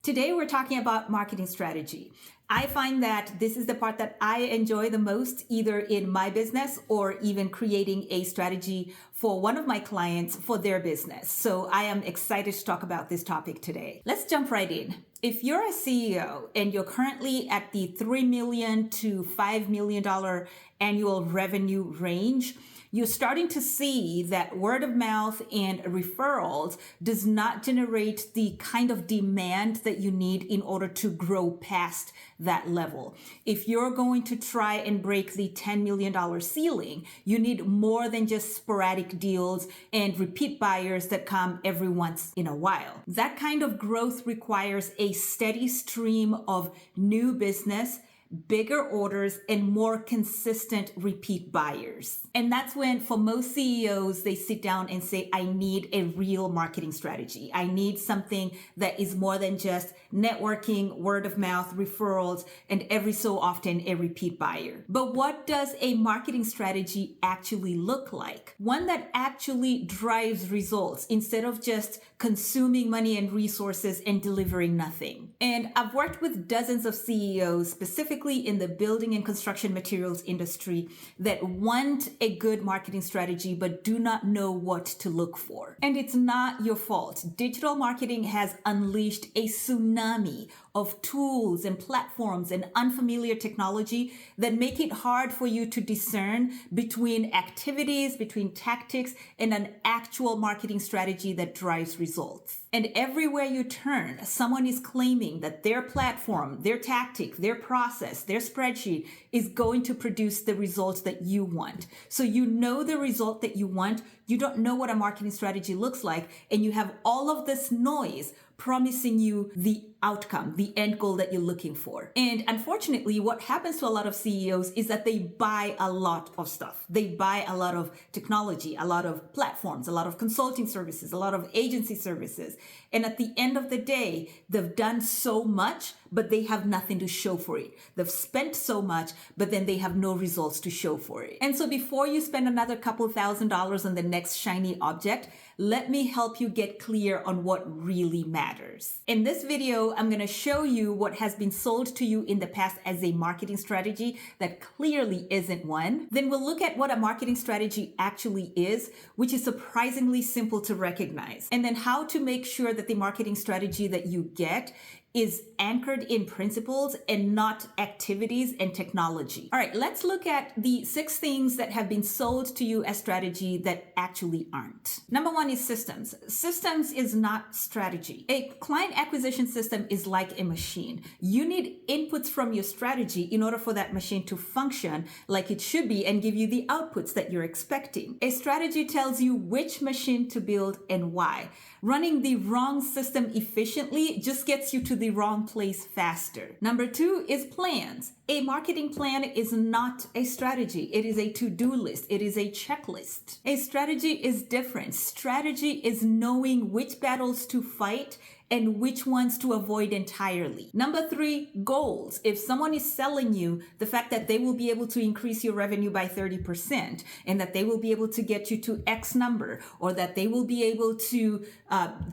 Today, we're talking about marketing strategy. I find that this is the part that I enjoy the most, either in my business or even creating a strategy for one of my clients for their business. So I am excited to talk about this topic today. Let's jump right in. If you're a CEO and you're currently at the $3 million to $5 million annual revenue range, you're starting to see that word of mouth and referrals does not generate the kind of demand that you need in order to grow past that level. If you're going to try and break the $10 million ceiling, you need more than just sporadic deals and repeat buyers that come every once in a while. That kind of growth requires a steady stream of new business, bigger orders, and more consistent repeat buyers. And that's when, for most CEOs, they sit down and say, I need a real marketing strategy. I need something that is more than just networking, word of mouth, referrals, and every so often a repeat buyer. But what does a marketing strategy actually look like? One that actually drives results instead of just consuming money and resources and delivering nothing. And I've worked with dozens of CEOs, specifically in the building and construction materials industry, that want a good marketing strategy but do not know what to look for. And it's not your fault. Digital marketing has unleashed a tsunami of tools and platforms and unfamiliar technology that make it hard for you to discern between activities, between tactics, and an actual marketing strategy that drives results. And everywhere you turn, someone is claiming that their platform, their tactic, their process, their spreadsheet is going to produce the results that you want. So you know the result that you want, you don't know what a marketing strategy looks like, and you have all of this noise promising you the outcome, the end goal that you're looking for. And unfortunately, what happens to a lot of CEOs is that they buy a lot of stuff. They buy a lot of technology, a lot of platforms, a lot of consulting services, a lot of agency services. And at the end of the day, they've done so much, but they have nothing to show for it. They've spent so much, but then they have no results to show for it. And so before you spend another couple $1,000s on the next shiny object, let me help you get clear on what really matters. In this video, I'm going to show you what has been sold to you in the past as a marketing strategy that clearly isn't one. Then we'll look at what a marketing strategy actually is, which is surprisingly simple to recognize. And then how to make sure that the marketing strategy that you get is anchored in principles and not activities and technology. All right, let's look at the 6 things that have been sold to you as strategy that actually aren't. Number 1 is systems. Systems is not strategy. A client acquisition system is like a machine. You need inputs from your strategy in order for that machine to function like it should be and give you the outputs that you're expecting. A strategy tells you which machine to build and why. Running the wrong system efficiently just gets you to the wrong place faster. Number 2 is plans. A marketing plan is not a strategy. It is a to-do list. It is a checklist. A strategy is different. Strategy is knowing which battles to fight and which ones to avoid entirely. Number 3, goals. If someone is selling you the fact that they will be able to increase your revenue by 30% and that they will be able to get you to X number, or that they will be able to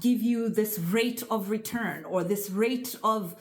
give you this rate of return or this rate of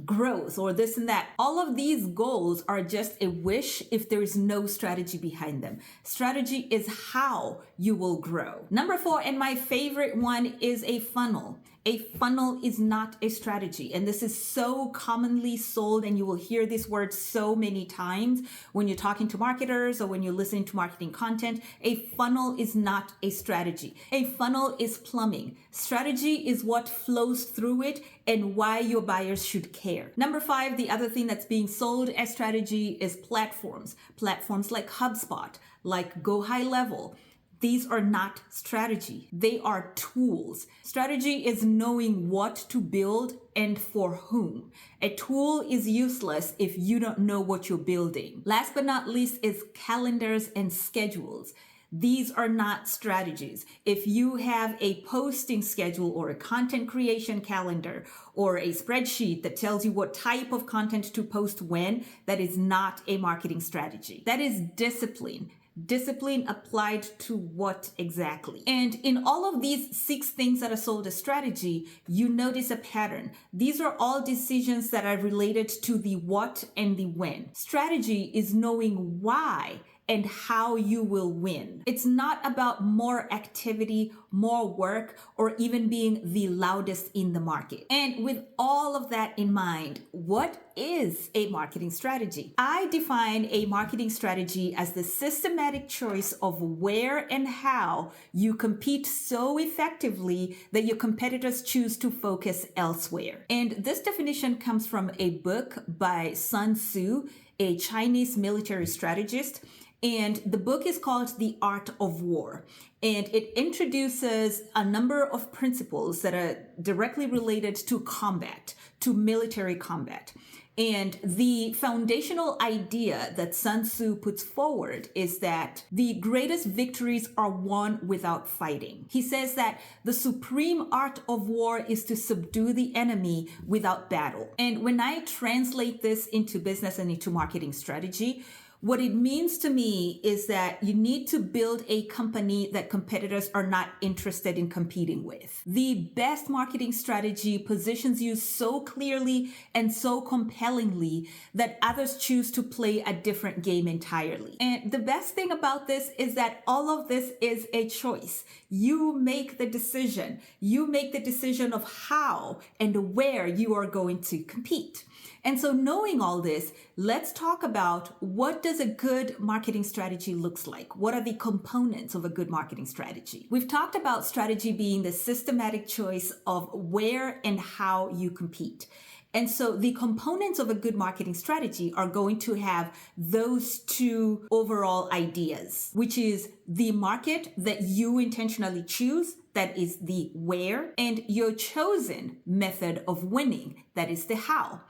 growth or this and that. All of these goals are just a wish if there is no strategy behind them. Strategy is how you will grow. Number 4, and my favorite one, is a funnel. A funnel is not a strategy. And this is so commonly sold, and you will hear this word so many times when you're talking to marketers or when you're listening to marketing content. A funnel is not a strategy. A funnel is plumbing. Strategy is what flows through it and why your buyers should care. Number 5, the other thing that's being sold as strategy is platforms. Platforms like HubSpot, like Go High Level. These are not strategy. They are tools. Strategy is knowing what to build and for whom. A tool is useless if you don't know what you're building. Last but not least is calendars and schedules. These are not strategies. If you have a posting schedule or a content creation calendar or a spreadsheet that tells you what type of content to post when, that is not a marketing strategy. That is discipline. Discipline applied to what exactly? And in all of these 6 things that are sold as strategy, you notice a pattern. These are all decisions that are related to the what and the when. Strategy is knowing why and how you will win. It's not about more activity, more work, or even being the loudest in the market. And with all of that in mind, what is a marketing strategy? I define a marketing strategy as the systematic choice of where and how you compete so effectively that your competitors choose to focus elsewhere. And this definition comes from a book by Sun Tzu, a Chinese military strategist. And the book is called The Art of War. And it introduces a number of principles that are directly related to combat, to military combat. And the foundational idea that Sun Tzu puts forward is that the greatest victories are won without fighting. He says that the supreme art of war is to subdue the enemy without battle. And when I translate this into business and into marketing strategy, what it means to me is that you need to build a company that competitors are not interested in competing with. The best marketing strategy positions you so clearly and so compellingly that others choose to play a different game entirely. And the best thing about this is that all of this is a choice. You make the decision. You make the decision of how and where you are going to compete. And so knowing all this, let's talk about what does a good marketing strategy looks like? What are the components of a good marketing strategy? We've talked about strategy being the systematic choice of where and how you compete. And so the components of a good marketing strategy are going to have those 2 overall ideas, which is the market that you intentionally choose, that is the where, and your chosen method of winning, that is the how.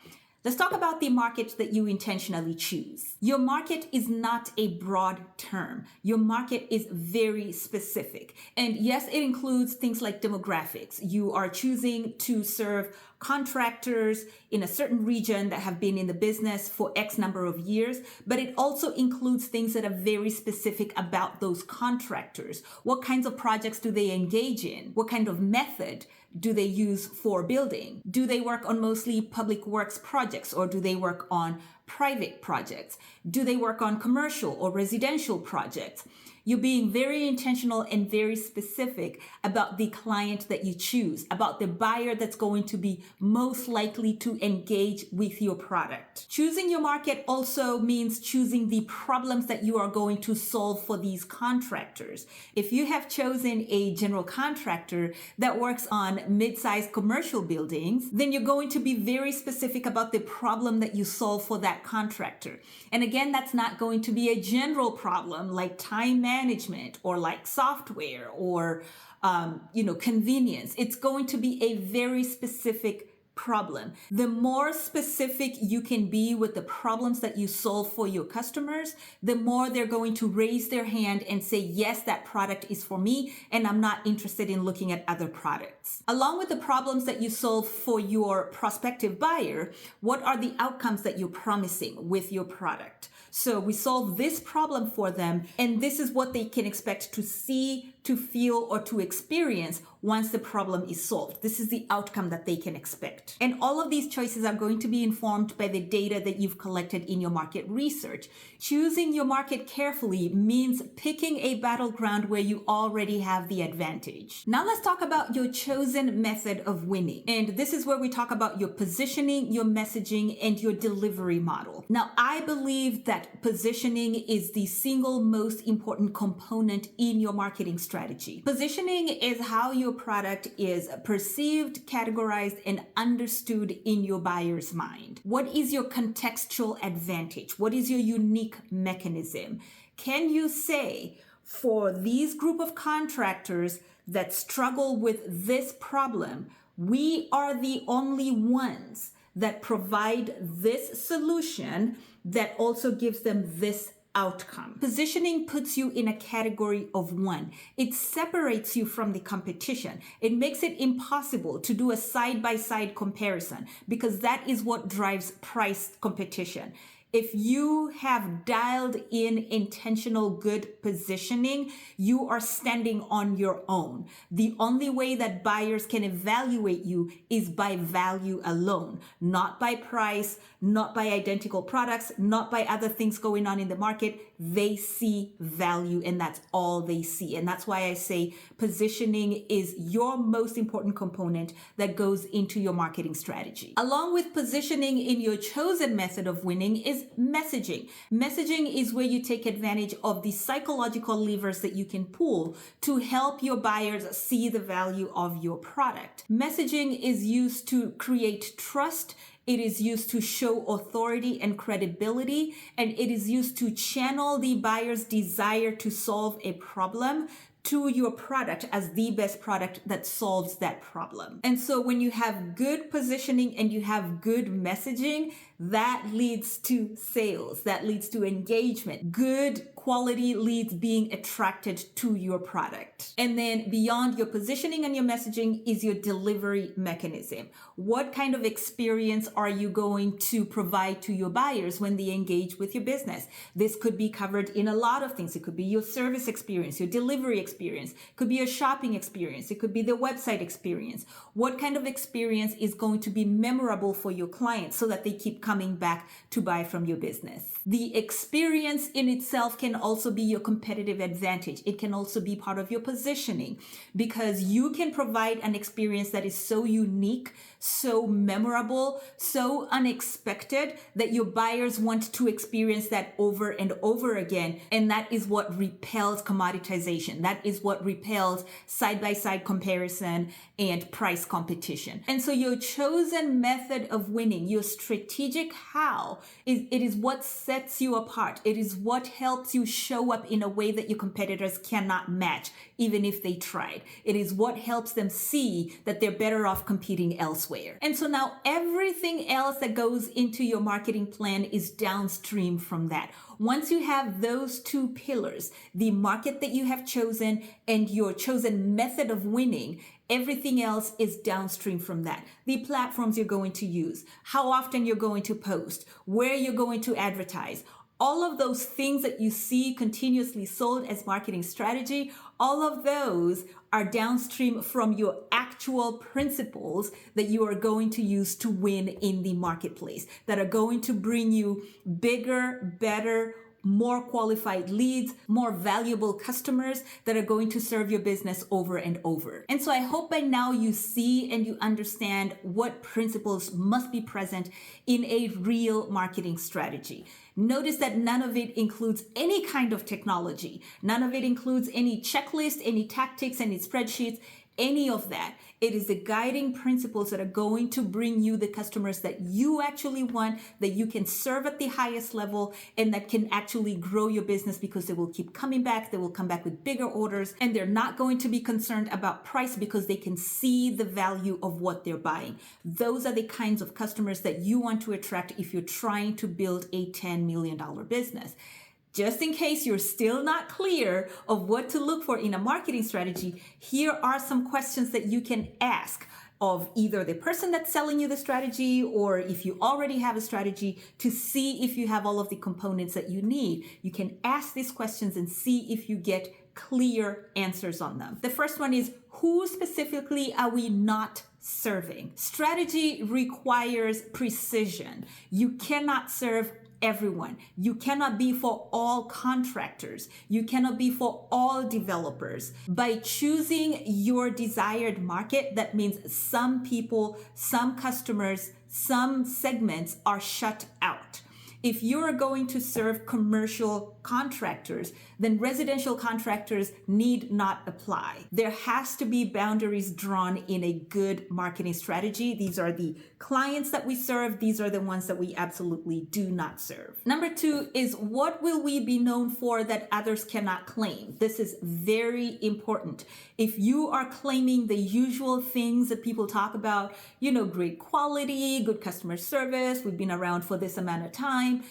Let's talk about the market that you intentionally choose. Your market is not a broad term. Your market is very specific. And yes, it includes things like demographics. You are choosing to serve contractors in a certain region that have been in the business for X number of years, but it also includes things that are very specific about those contractors. What kinds of projects do they engage in? What kind of method do they use for building? Do they work on mostly public works projects, or do they work on private projects? Do they work on commercial or residential projects? You're being very intentional and very specific about the client that you choose, about the buyer that's going to be most likely to engage with your product. Choosing your market also means choosing the problems that you are going to solve for these contractors. If you have chosen a general contractor that works on mid-sized commercial buildings, then you're going to be very specific about the problem that you solve for that contractor. And again, that's not going to be a general problem like time management or like software or convenience. It's going to be a very specific problem. The more specific you can be with the problems that you solve for your customers, the more they're going to raise their hand and say, yes, that product is for me, and I'm not interested in looking at other products. Along with the problems that you solve for your prospective buyer, what are the outcomes that you're promising with your product? So we solve this problem for them, and this is what they can expect to see, to feel, or to experience once the problem is solved. This is the outcome that they can expect. And all of these choices are going to be informed by the data that you've collected in your market research. Choosing your market carefully means picking a battleground where you already have the advantage. Now let's talk about your chosen method of winning. And this is where we talk about your positioning, your messaging, and your delivery model. Now, I believe that positioning is the single most important component in your marketing strategy. Positioning is how your product is perceived, categorized, and understood in your buyer's mind. What is your contextual advantage? What is your unique mechanism? Can you say, for these group of contractors that struggle with this problem, we are the only ones that provide this solution that also gives them this outcome. Positioning puts you in a category of one. It separates you from the competition. It makes it impossible to do a side-by-side comparison because that is what drives price competition. If you have dialed in intentional good positioning, you are standing on your own. The only way that buyers can evaluate you is by value alone, not by price, not by identical products, not by other things going on in the market. They see value, and that's all they see. And that's why I say positioning is your most important component that goes into your marketing strategy. Along with positioning in your chosen method of winning is messaging. Messaging is where you take advantage of the psychological levers that you can pull to help your buyers see the value of your product. Messaging is used to create trust. It is used to show authority and credibility, and it is used to channel the buyer's desire to solve a problem to your product as the best product that solves that problem. And so when you have good positioning and you have good messaging, that leads to sales, that leads to engagement. Good quality leads being attracted to your product. And then beyond your positioning and your messaging is your delivery mechanism. What kind of experience are you going to provide to your buyers when they engage with your business? This could be covered in a lot of things. It could be your service experience, your delivery experience, it could be a shopping experience, it could be the website experience. What kind of experience is going to be memorable for your clients so that they keep coming back to buy from your business? The experience in itself can also be your competitive advantage. It can also be part of your positioning because you can provide an experience that is so unique, so memorable, so unexpected that your buyers want to experience that over and over again. And that is what repels commoditization. That is what repels side-by-side comparison and price competition. And so your chosen method of winning, your strategic how, it is what sets you apart. It is what helps you show up in a way that your competitors cannot match, even if they tried. It is what helps them see that they're better off competing elsewhere. And so now everything else that goes into your marketing plan is downstream from that. Once you have those two pillars, the market that you have chosen and your chosen method of winning, everything else is downstream from that. The platforms you're going to use, how often you're going to post, where you're going to advertise, all of those things that you see continuously sold as marketing strategy, all of those are downstream from your actual principles that you are going to use to win in the marketplace, that are going to bring you bigger, better, more qualified leads, more valuable customers that are going to serve your business over and over. And so I hope by now you see and you understand what principles must be present in a real marketing strategy. Notice that none of it includes any kind of technology. None of it includes any checklist, any tactics, any spreadsheets, any of that. It is the guiding principles that are going to bring you the customers that you actually want, that you can serve at the highest level, and that can actually grow your business because they will keep coming back. They will come back with bigger orders, and they're not going to be concerned about price because they can see the value of what they're buying. Those are the kinds of customers that you want to attract if you're trying to build a $10 million business. Just in case you're still not clear of what to look for in a marketing strategy, here are some questions that you can ask of either the person that's selling you the strategy, or if you already have a strategy, to see if you have all of the components that you need. You can ask these questions and see if you get clear answers on them. The first one is, who specifically are we not serving? Strategy requires precision. You cannot serve everyone. You cannot be for all contractors. You cannot be for all developers. By choosing your desired market, that means some people, some customers, some segments are shut out. If you're going to serve commercial contractors, then residential contractors need not apply. There has to be boundaries drawn in a good marketing strategy. These are the clients that we serve. These are the ones that we absolutely do not serve. Number two is, what will we be known for that others cannot claim? This is very important. If you are claiming the usual things that people talk about, great quality, good customer service, we've been around for this amount of time,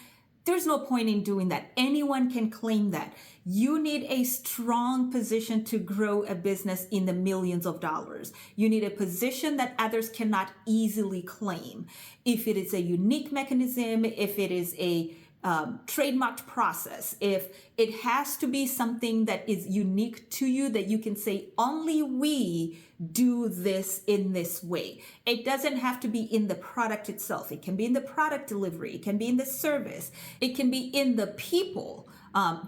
there's no point in doing that. Anyone can claim that. You need a strong position to grow a business in the millions of dollars. You need a position that others cannot easily claim. If it is a unique mechanism, if it is a trademarked process, if it has to be something that is unique to you, that you can say only we do this in this way. It doesn't have to be in the product itself. It can be in the product delivery. It can be in the service. It can be in the people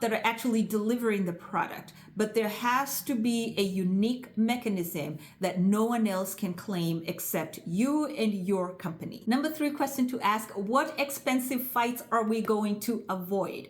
that are actually delivering the product. But there has to be a unique mechanism that no one else can claim except you and your company. Number 3 question to ask: what expensive fights are we going to avoid?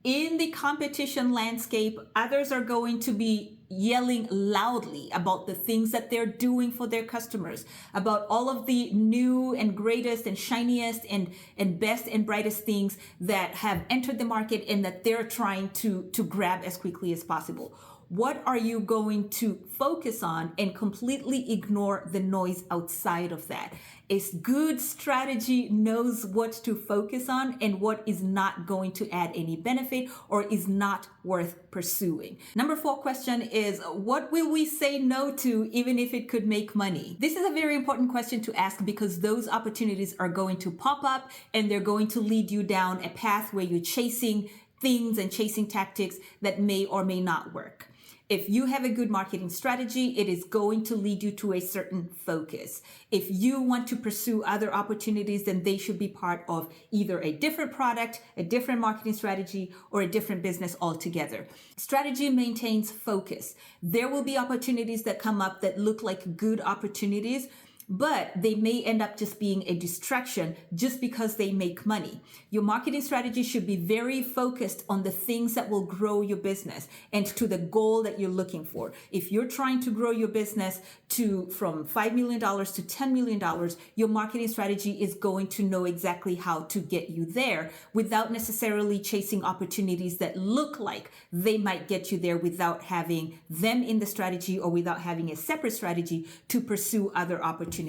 In the competition landscape, others are going to be yelling loudly about the things that they're doing for their customers, about all of the new and greatest and shiniest and best and brightest things that have entered the market and that they're trying to grab as quickly as possible. What are you going to focus on and completely ignore the noise outside of that? A good strategy knows what to focus on and what is not going to add any benefit or is not worth pursuing. Number 4 question is: what will we say no to even if it could make money? This is a very important question to ask because those opportunities are going to pop up and they're going to lead you down a path where you're chasing things and chasing tactics that may or may not work. If you have a good marketing strategy, it is going to lead you to a certain focus. If you want to pursue other opportunities, then they should be part of either a different product, a different marketing strategy, or a different business altogether. Strategy maintains focus. There will be opportunities that come up that look like good opportunities, but they may end up just being a distraction just because they make money. Your marketing strategy should be very focused on the things that will grow your business and to the goal that you're looking for. If you're trying to grow your business from $5 million to $10 million, your marketing strategy is going to know exactly how to get you there without necessarily chasing opportunities that look like they might get you there without having them in the strategy or without having a separate strategy to pursue other opportunities.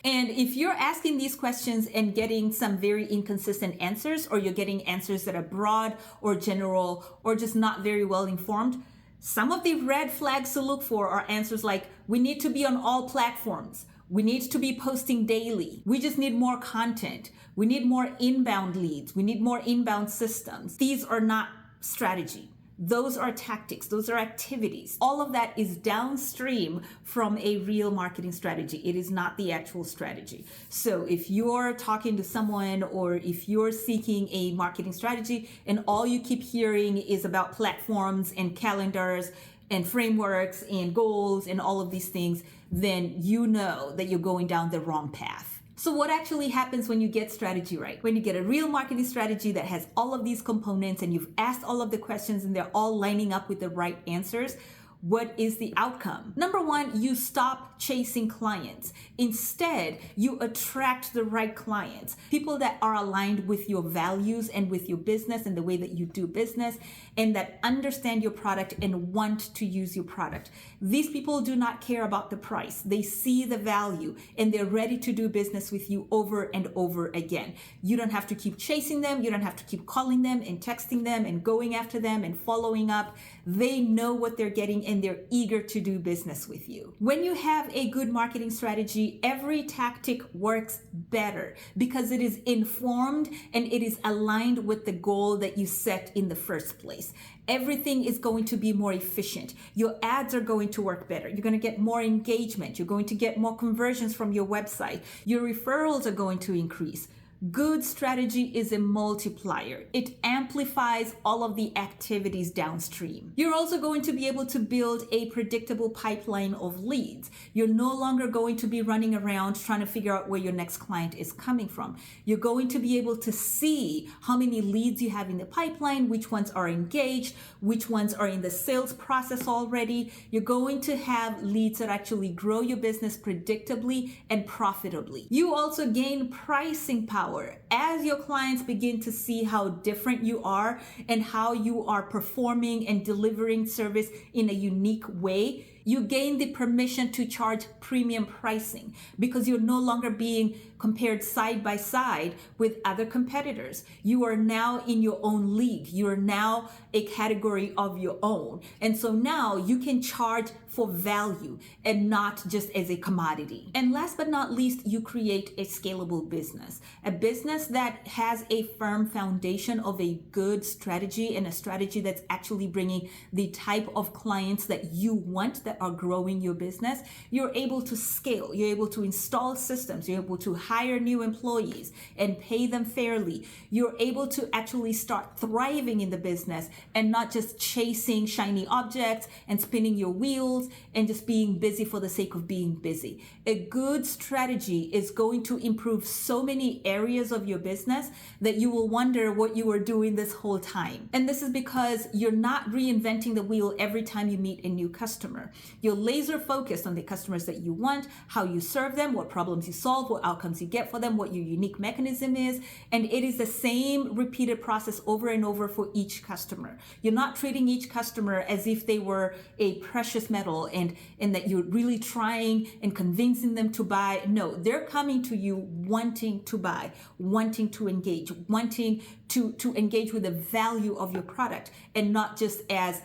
And if you're asking these questions and getting some very inconsistent answers, or you're getting answers that are broad or general or just not very well informed, some of the red flags to look for are answers like: we need to be on all platforms. We need to be posting daily. We just need more content. We need more inbound leads. We need more inbound systems. These are not strategy. Those are tactics. Those are activities. All of that is downstream from a real marketing strategy. It is not the actual strategy. So if you're talking to someone or if you're seeking a marketing strategy and all you keep hearing is about platforms and calendars and frameworks and goals and all of these things, then you know that you're going down the wrong path. So what actually happens when you get strategy right? When you get a real marketing strategy that has all of these components and you've asked all of the questions and they're all lining up with the right answers, what is the outcome? Number 1, you stop chasing clients. Instead, you attract the right clients, people that are aligned with your values and with your business and the way that you do business, and that understand your product and want to use your product. These people do not care about the price. They see the value and they're ready to do business with you over and over again. You don't have to keep chasing them. You don't have to keep calling them and texting them and going after them and following up. They know what they're getting and they're eager to do business with you. When you have a good marketing strategy, every tactic works better because it is informed and it is aligned with the goal that you set in the first place. Everything is going to be more efficient. Your ads are going to work better. You're going to get more engagement. You're going to get more conversions from your website. Your referrals are going to increase. Good strategy is a multiplier. It amplifies all of the activities downstream. You're also going to be able to build a predictable pipeline of leads. You're no longer going to be running around trying to figure out where your next client is coming from. You're going to be able to see how many leads you have in the pipeline, which ones are engaged, which ones are in the sales process already. You're going to have leads that actually grow your business predictably and profitably. You also gain pricing power. As your clients begin to see how different you are and how you are performing and delivering service in a unique way, You gain the permission to charge premium pricing because you're no longer being compared side by side with other competitors. You are now in your own league. You are now a category of your own. And so now you can charge for value and not just as a commodity. And last but not least, you create a scalable business, a business that has a firm foundation of a good strategy and a strategy that's actually bringing the type of clients that you want that are growing your business. You're able to scale. You're able to install systems. You're able to hire new employees and pay them fairly. You're able to actually start thriving in the business and not just chasing shiny objects and spinning your wheels and just being busy for the sake of being busy. A good strategy is going to improve so many areas of your business that you will wonder what you were doing this whole time. And this is because you're not reinventing the wheel every time you meet a new customer. You're laser focused on the customers that you want, how you serve them, what problems you solve, what outcomes you get for them, what your unique mechanism is. And it is the same repeated process over and over for each customer. You're not treating each customer as if they were a precious metal and that you're really trying and convincing them to buy. No, they're coming to you wanting to buy, wanting to engage, wanting to engage with the value of your product and not just as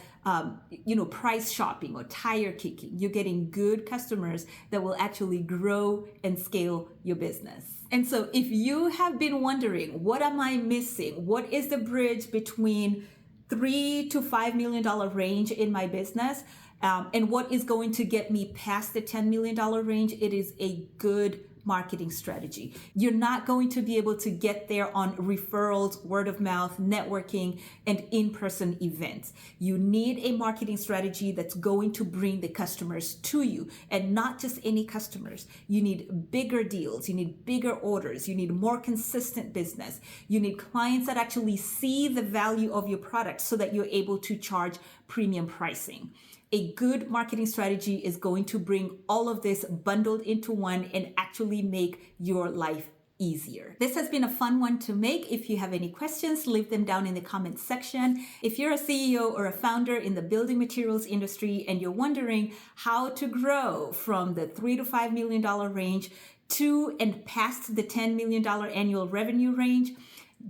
price shopping or tire kicking. You're getting good customers that will actually grow and scale your business. And so if you have been wondering, what am I missing? What is the bridge between $3 to $5 million range in my business? And what is going to get me past the $10 million range? It is a good marketing strategy. You're not going to be able to get there on referrals, word of mouth, networking, and in-person events. You need a marketing strategy that's going to bring the customers to you, and not just any customers. You need bigger deals. You need bigger orders. You need more consistent business. You need clients that actually see the value of your product so that you're able to charge premium pricing. A good marketing strategy is going to bring all of this bundled into one and actually make your life easier. This has been a fun one to make. If you have any questions, leave them down in the comments section. If you're a CEO or a founder in the building materials industry and you're wondering how to grow from the $3 to $5 million range to and past the $10 million annual revenue range,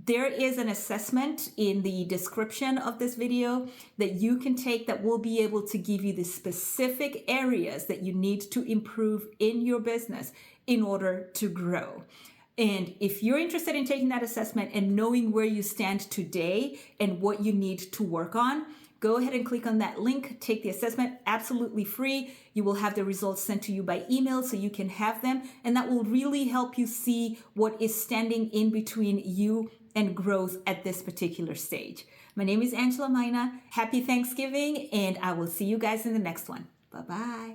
there is an assessment in the description of this video that you can take that will be able to give you the specific areas that you need to improve in your business in order to grow. And if you're interested in taking that assessment and knowing where you stand today and what you need to work on, go ahead and click on that link, take the assessment, absolutely free. You will have the results sent to you by email so you can have them. And that will really help you see what is standing in between you and growth at this particular stage. My name is Angela Mina. Happy Thanksgiving, and I will see you guys in the next one. Bye-bye.